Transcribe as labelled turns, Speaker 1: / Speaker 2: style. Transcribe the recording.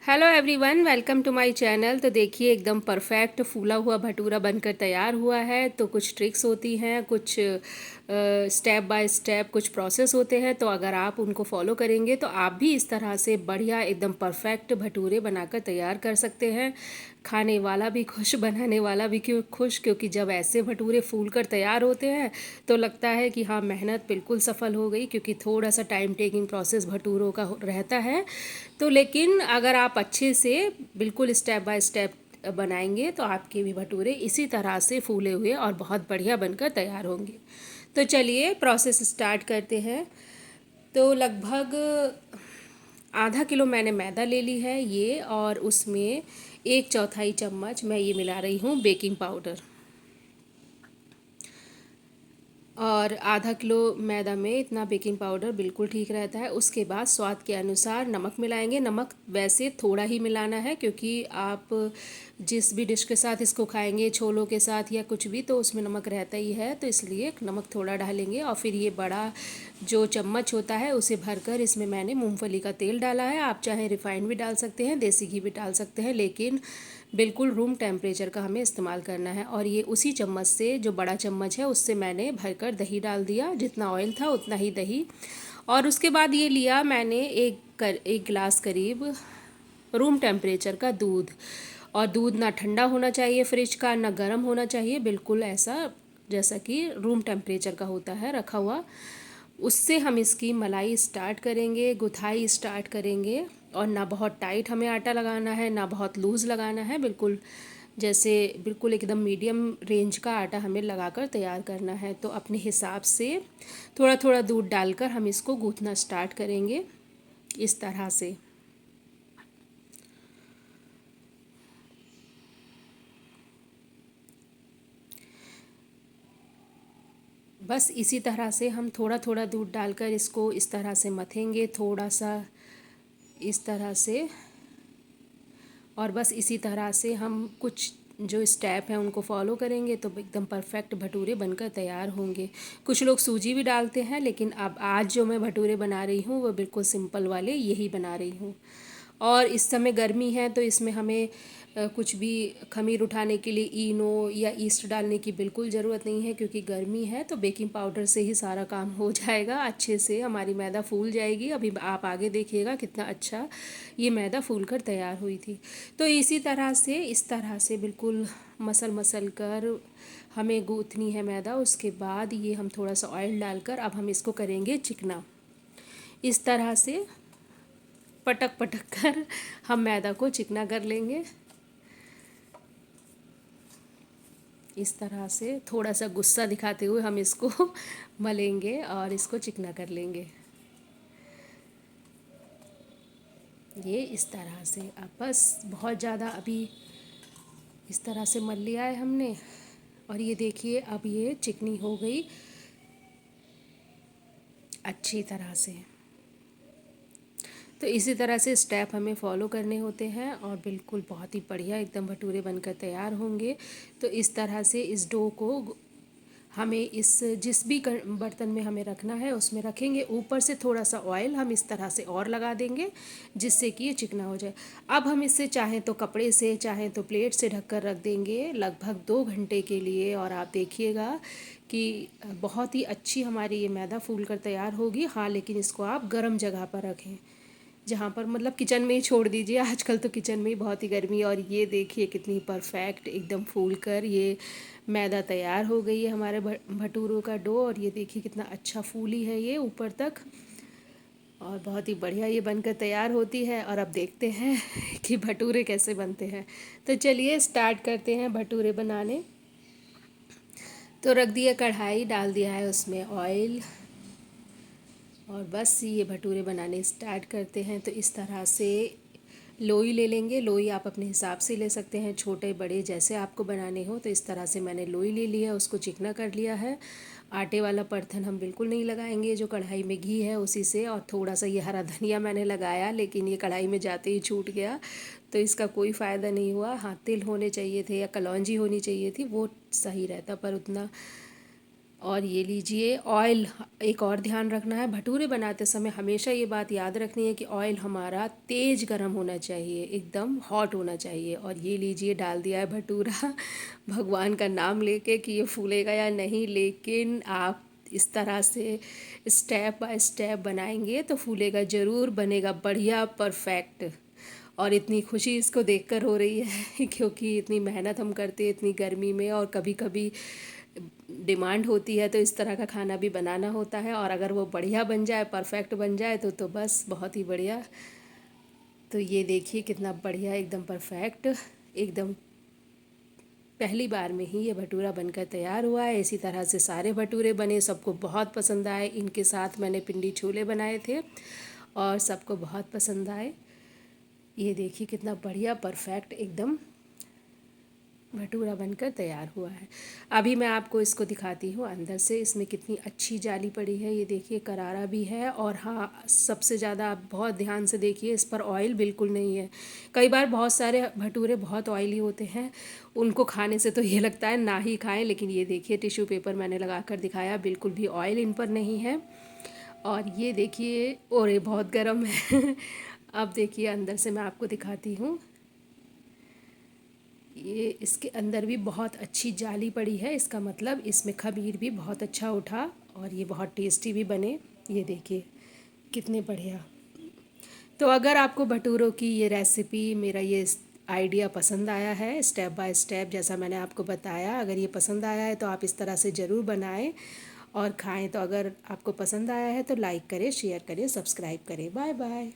Speaker 1: Hello everyone, welcome to my channel. तो देखिए एकदम परफेक्ट फूला हुआ भटूरा बनकर तैयार हुआ है। तो कुछ ट्रिक्स होती हैं, कुछ स्टेप बाय स्टेप कुछ प्रोसेस होते हैं। तो अगर आप उनको फॉलो करेंगे तो आप भी इस तरह से बढ़िया एकदम परफेक्ट भटूरे बनाकर तैयार कर सकते हैं। खाने वाला भी खुश, बनाने वाला भी क्यों खुश, क्योंकि जब ऐसे भटूरे फूल कर तैयार होते हैं तो लगता है कि हाँ, मेहनत बिल्कुल सफल हो गई। क्योंकि थोड़ा सा टाइम टेकिंग प्रोसेस भटूरों का रहता है। तो लेकिन अगर आप अच्छे से बिल्कुल स्टेप बाय स्टेप बनाएंगे तो आपके भी भटूरे इसी तरह से फूले हुए और बहुत बढ़िया बनकर तैयार होंगे। तो चलिए प्रोसेस स्टार्ट करते हैं। तो लगभग आधा किलो मैंने मैदा ले ली है ये, और उसमें 1/4 चम्मच मैं ये मिला रही हूँ बेकिंग पाउडर। और आधा किलो मैदा में इतना बेकिंग पाउडर बिल्कुल ठीक रहता है। उसके बाद स्वाद के अनुसार नमक मिलाएंगे। नमक वैसे थोड़ा ही मिलाना है, क्योंकि आप जिस भी डिश के साथ इसको खाएंगे, छोलों के साथ या कुछ भी, तो उसमें नमक रहता ही है। तो इसलिए नमक थोड़ा डालेंगे। और फिर ये बड़ा जो चम्मच होता है उसे भरकर इसमें मैंने मूंगफली का तेल डाला है। आप चाहे रिफाइंड भी डाल सकते हैं, देसी घी भी डाल सकते हैं, लेकिन बिल्कुल रूम टेम्परेचर का हमें इस्तेमाल करना है। और ये उसी चम्मच से, जो बड़ा चम्मच है, उससे मैंने भरकर दही डाल दिया। जितना ऑयल था उतना ही दही। और उसके बाद ये लिया मैंने एक गिलास करीब रूम टेम्परेचर का दूध। और दूध ना ठंडा होना चाहिए फ्रिज का, ना गर्म होना चाहिए, बिल्कुल ऐसा जैसा कि रूम टेम्परेचर का होता है रखा हुआ। उससे हम इसकी मलाई स्टार्ट करेंगे, गुथाई स्टार्ट करेंगे। और ना बहुत टाइट हमें आटा लगाना है, ना बहुत लूज़ लगाना है। बिल्कुल जैसे बिल्कुल एकदम मीडियम रेंज का आटा हमें लगाकर तैयार करना है। तो अपने हिसाब से थोड़ा थोड़ा दूध डालकर हम इसको गूँथना स्टार्ट करेंगे इस तरह से। बस इसी तरह से हम थोड़ा थोड़ा दूध डालकर इसको इस तरह से मथेंगे, थोड़ा सा इस तरह से। और बस इसी तरह से हम कुछ जो स्टेप हैं उनको फॉलो करेंगे तो एकदम परफेक्ट भटूरे बनकर तैयार होंगे। कुछ लोग सूजी भी डालते हैं, लेकिन अब आज जो मैं भटूरे बना रही हूँ वो बिल्कुल सिंपल वाले यही बना रही हूँ। और इस समय गर्मी है तो इसमें हमें कुछ भी खमीर उठाने के लिए इनो या ईस्ट डालने की बिल्कुल ज़रूरत नहीं है, क्योंकि गर्मी है। तो बेकिंग पाउडर से ही सारा काम हो जाएगा, अच्छे से हमारी मैदा फूल जाएगी। अभी आप आगे देखिएगा कितना अच्छा ये मैदा फूल कर तैयार हुई थी। तो इसी तरह से, इस तरह से बिल्कुल मसल मसल कर हमें गूँथनी है मैदा। उसके बाद ये हम थोड़ा सा ऑयल डालकर अब हम इसको करेंगे चिकना। इस तरह से पटक पटक कर हम मैदा को चिकना कर लेंगे। इस तरह से थोड़ा सा गुस्सा दिखाते हुए हम इसको मलेंगे और इसको चिकना कर लेंगे। ये इस तरह से अब बस बहुत ज़्यादा अभी इस तरह से मल लिया है हमने। और ये देखिए अब ये चिकनी हो गई अच्छी तरह से। तो इसी तरह से स्टेप हमें फॉलो करने होते हैं और बिल्कुल बहुत ही बढ़िया एकदम भटूरे बनकर तैयार होंगे। तो इस तरह से इस डो को हमें इस जिस भी बर्तन में हमें रखना है उसमें रखेंगे। ऊपर से थोड़ा सा ऑयल हम इस तरह से और लगा देंगे, जिससे कि ये चिकना हो जाए। अब हम इसे चाहें तो कपड़े से, चाहें तो प्लेट से ढककर रख देंगे लगभग 2 घंटे के लिए। और आप देखिएगा कि बहुत ही अच्छी हमारी ये मैदा फूल कर तैयार होगी। हाँ, लेकिन इसको आप गर्म जगह पर रखें, जहाँ पर मतलब किचन में ही छोड़ दीजिए। आजकल तो किचन में ही बहुत ही गर्मी है। और ये देखिए कितनी परफेक्ट एकदम फूल कर ये मैदा तैयार हो गई है हमारे भटूरों का डो। और ये देखिए कितना अच्छा फूली है ये ऊपर तक, और बहुत ही बढ़िया ये बनकर तैयार होती है। और अब देखते हैं कि भटूरे कैसे बनते हैं। तो चलिए स्टार्ट करते हैं भटूरे बनाने। तो रख दिया कढ़ाई, डाल दिया है उसमें ऑयल, और बस ये भटूरे बनाने स्टार्ट करते हैं। तो इस तरह से लोई ले लेंगे। लोई आप अपने हिसाब से ले सकते हैं, छोटे बड़े जैसे आपको बनाने हो। तो इस तरह से मैंने लोई ले लिया, उसको चिकना कर लिया है। आटे वाला बर्तन हम बिल्कुल नहीं लगाएंगे, जो कढ़ाई में घी है उसी से। और थोड़ा सा ये हरा धनिया मैंने लगाया, लेकिन ये कढ़ाई में जाते ही छूट गया, तो इसका कोई फ़ायदा नहीं हुआ। हाँ, तिल होने चाहिए थे या कलौंजी होनी चाहिए थी, वो सही रहता, पर उतना। और ये लीजिए ऑयल। एक और ध्यान रखना है, भटूरे बनाते समय हमेशा ये बात याद रखनी है कि ऑयल हमारा तेज़ गर्म होना चाहिए, एकदम हॉट होना चाहिए। और ये लीजिए डाल दिया है भटूरा भगवान का नाम लेके कि ये फूलेगा या नहीं, लेकिन आप इस तरह से स्टेप बाय स्टेप बनाएंगे तो फूलेगा ज़रूर, बनेगा बढ़िया परफेक्ट। और इतनी खुशी इसको देखकर हो रही है क्योंकि इतनी मेहनत हम करते हैं इतनी गर्मी में, और कभी कभी डिमांड होती है तो इस तरह का खाना भी बनाना होता है। और अगर वो बढ़िया बन जाए, परफेक्ट बन जाए तो बस बहुत ही बढ़िया। तो ये देखिए कितना बढ़िया, एकदम परफेक्ट, एकदम पहली बार में ही ये भटूरा बनकर तैयार हुआ है। इसी तरह से सारे भटूरे बने, सबको बहुत पसंद आए। इनके साथ मैंने पिंडी छोले बनाए थे और सबको बहुत पसंद आए। ये देखिए कितना बढ़िया परफेक्ट एकदम भटूरा बनकर तैयार हुआ है। अभी मैं आपको इसको दिखाती हूँ अंदर से, इसमें कितनी अच्छी जाली पड़ी है। ये देखिए करारा भी है, और हाँ सबसे ज़्यादा आप बहुत ध्यान से देखिए, इस पर ऑयल बिल्कुल नहीं है। कई बार बहुत सारे भटूरे बहुत ऑयली होते हैं, उनको खाने से तो ये लगता है ना ही खाएं, लेकिन ये देखिए टिश्यू पेपर मैंने लगा कर दिखाया, बिल्कुल भी ऑयल इन पर नहीं है। और ये देखिए, और ये बहुत गर्म है अब देखिए अंदर से मैं आपको दिखाती हूँ। ये इसके अंदर भी बहुत अच्छी जाली पड़ी है, इसका मतलब इसमें खमीर भी बहुत अच्छा उठा और ये बहुत टेस्टी भी बने। ये देखिए कितने बढ़िया। तो अगर आपको भटूरों की ये रेसिपी, मेरा ये आइडिया पसंद आया है, स्टेप बाय स्टेप जैसा मैंने आपको बताया, अगर ये पसंद आया है तो आप इस तरह से ज़रूर बनाएं और खाएं। तो अगर आपको पसंद आया है तो लाइक करें, शेयर करें, सब्सक्राइब करें। Bye bye.